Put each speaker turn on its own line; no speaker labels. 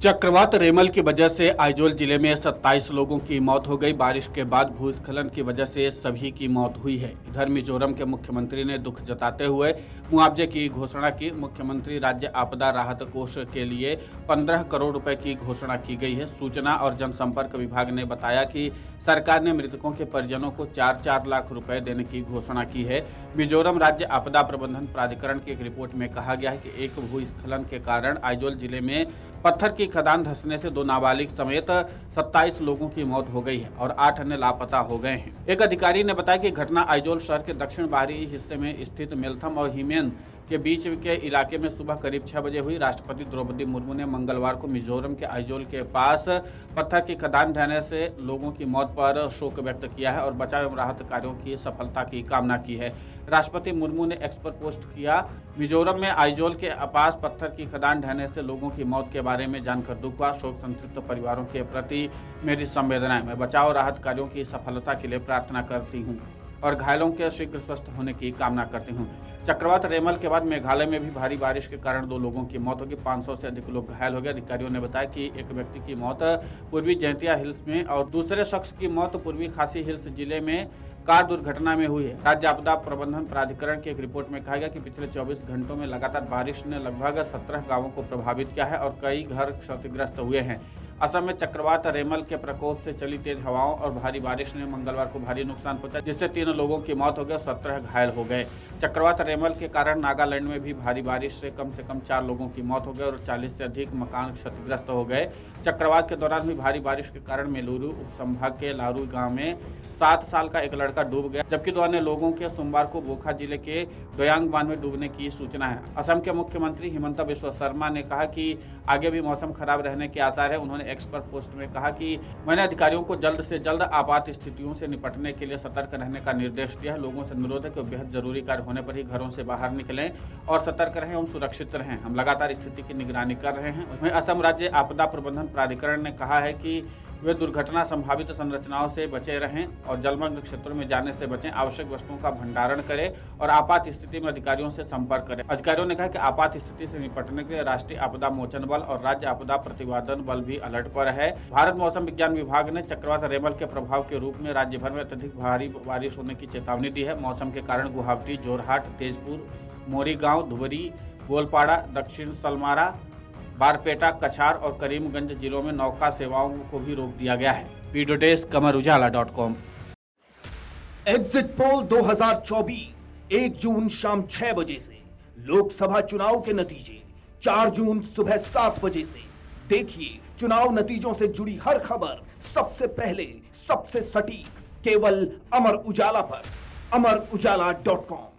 चक्रवात रेमल की वजह से आइजोल जिले में 27 लोगों की मौत हो गई। बारिश के बाद भूस्खलन की वजह से सभी की मौत हुई है। इधर मिजोरम के मुख्यमंत्री ने दुख जताते हुए मुआवजे की घोषणा की। मुख्यमंत्री राज्य आपदा राहत कोष के लिए 15 करोड़ रुपए की घोषणा की गई है। सूचना और जनसंपर्क विभाग ने बताया कि सरकार ने मृतकों के परिजनों को 4-4 लाख रुपए देने की घोषणा की है। मिजोरम राज्य आपदा प्रबंधन प्राधिकरण की एक रिपोर्ट में कहा गया है कि एक भूस्खलन के कारण आइजोल जिले में पत्थर की खदान धंसने से 2 नाबालिग समेत 27 लोगों की मौत हो गई है और 8 अन्य लापता हो गए हैं। एक अधिकारी ने बताया कि घटना आइजोल शहर के दक्षिण बाहरी हिस्से में स्थित मेलथम और हिमेन के बीच के इलाके में सुबह करीब 6 बजे हुई। राष्ट्रपति द्रौपदी मुर्मू ने मंगलवार को मिजोरम के आइजोल के पास पत्थर की खदान ढहने से लोगों की मौत पर शोक व्यक्त किया है और बचाव एवं राहत कार्यों की सफलता की कामना की है। राष्ट्रपति मुर्मू ने एक्स पर पोस्ट किया, मिजोरम में आइजोल के पास पत्थर की खदान ढहने से लोगों की मौत के बारे में जानकर दुख हुआ। शोक संतप्त परिवारों के प्रति मेरी संवेदनाएं। मैं बचाव राहत कार्यों की सफलता के लिए प्रार्थना करती हूं और घायलों के शीघ्र स्वस्थ होने की कामना करती हूं। चक्रवात रेमल के बाद मेघालय में भी भारी बारिश के कारण 2 लोगों की मौत होगी। 500 से अधिक लोग घायल हो गए। अधिकारियों ने बताया कि एक व्यक्ति की मौत पूर्वी जैंतिया हिल्स में और दूसरे शख्स की मौत पूर्वी खासी हिल्स जिले में कार दुर्घटना में हुई है। राज्य आपदा प्रबंधन प्राधिकरण की एक रिपोर्ट में कहा गया कि पिछले 24 घंटों में लगातार बारिश ने लगभग 17 गांवों को प्रभावित किया है और कई घर क्षतिग्रस्त हुए हैं। असम में चक्रवात रेमल के प्रकोप से चली तेज हवाओं और भारी बारिश ने मंगलवार को भारी नुकसान पहुंचा, जिससे 3 लोगों की मौत हो गई और 17 घायल हो गए। चक्रवात रेमल के कारण नागालैंड में भी भारी बारिश से कम 4 लोगों की मौत हो गई और 40 से अधिक मकान क्षतिग्रस्त हो गए। चक्रवात के दौरान हुई भारी बारिश के कारण मेलुरु उपसंभाग के लारू गांव में 7 साल का एक लड़का डूब गया, जबकि 2 अन्य लोगों के सोमवार को बोखा जिले के दोयांग बांध में डूबने की सूचना है। असम के मुख्यमंत्री हिमंता बिस्वा शर्मा ने कहा कि आगे भी मौसम खराब रहने के आसार है। उन्होंने एक्स पर पोस्ट में कहा कि मैंने अधिकारियों को जल्द से जल्द आपात स्थितियों से निपटने के लिए सतर्क रहने का निर्देश दिया है। लोगों से अनुरोध है कि बेहद जरूरी कार्य होने पर ही घरों से बाहर निकलें और सतर्क रहें और सुरक्षित रहें। हम लगातार स्थिति की निगरानी कर रहे हैं। वहीं असम राज्य आपदा प्रबंधन प्राधिकरण ने कहा है कि वे दुर्घटना संभावित संरचनाओं से बचे रहें और जलमग्न क्षेत्रों में जाने से बचें, आवश्यक वस्तुओं का भंडारण करें और आपात स्थिति में अधिकारियों से संपर्क करें। अधिकारियों ने कहा कि आपात स्थिति से निपटने के लिए राष्ट्रीय आपदा मोचन बल और राज्य आपदा प्रतिवादन बल भी अलर्ट पर है। भारत मौसम विज्ञान विभाग ने चक्रवात रेमल के प्रभाव के रूप में राज्य भर में अत्यधिक भारी बारिश होने की चेतावनी दी है। मौसम के कारण गुवाहाटी, जोरहाट, तेजपुर, मोरीगांव, धुबरी, गोलपाड़ा, दक्षिण सलमारा, बारपेटा, कछार और करीमगंज जिलों में नौका सेवाओं को भी रोक दिया गया है। वीडियो डेस्क कमरुजाला.com।
एग्जिट पोल 2024 1 जून शाम 6 बजे से, लोकसभा चुनाव के नतीजे 4 जून सुबह 7 बजे से। देखिए चुनाव नतीजों से जुड़ी हर खबर सबसे पहले, सबसे सटीक, केवल अमर उजाला पर। अमरउजाला.com।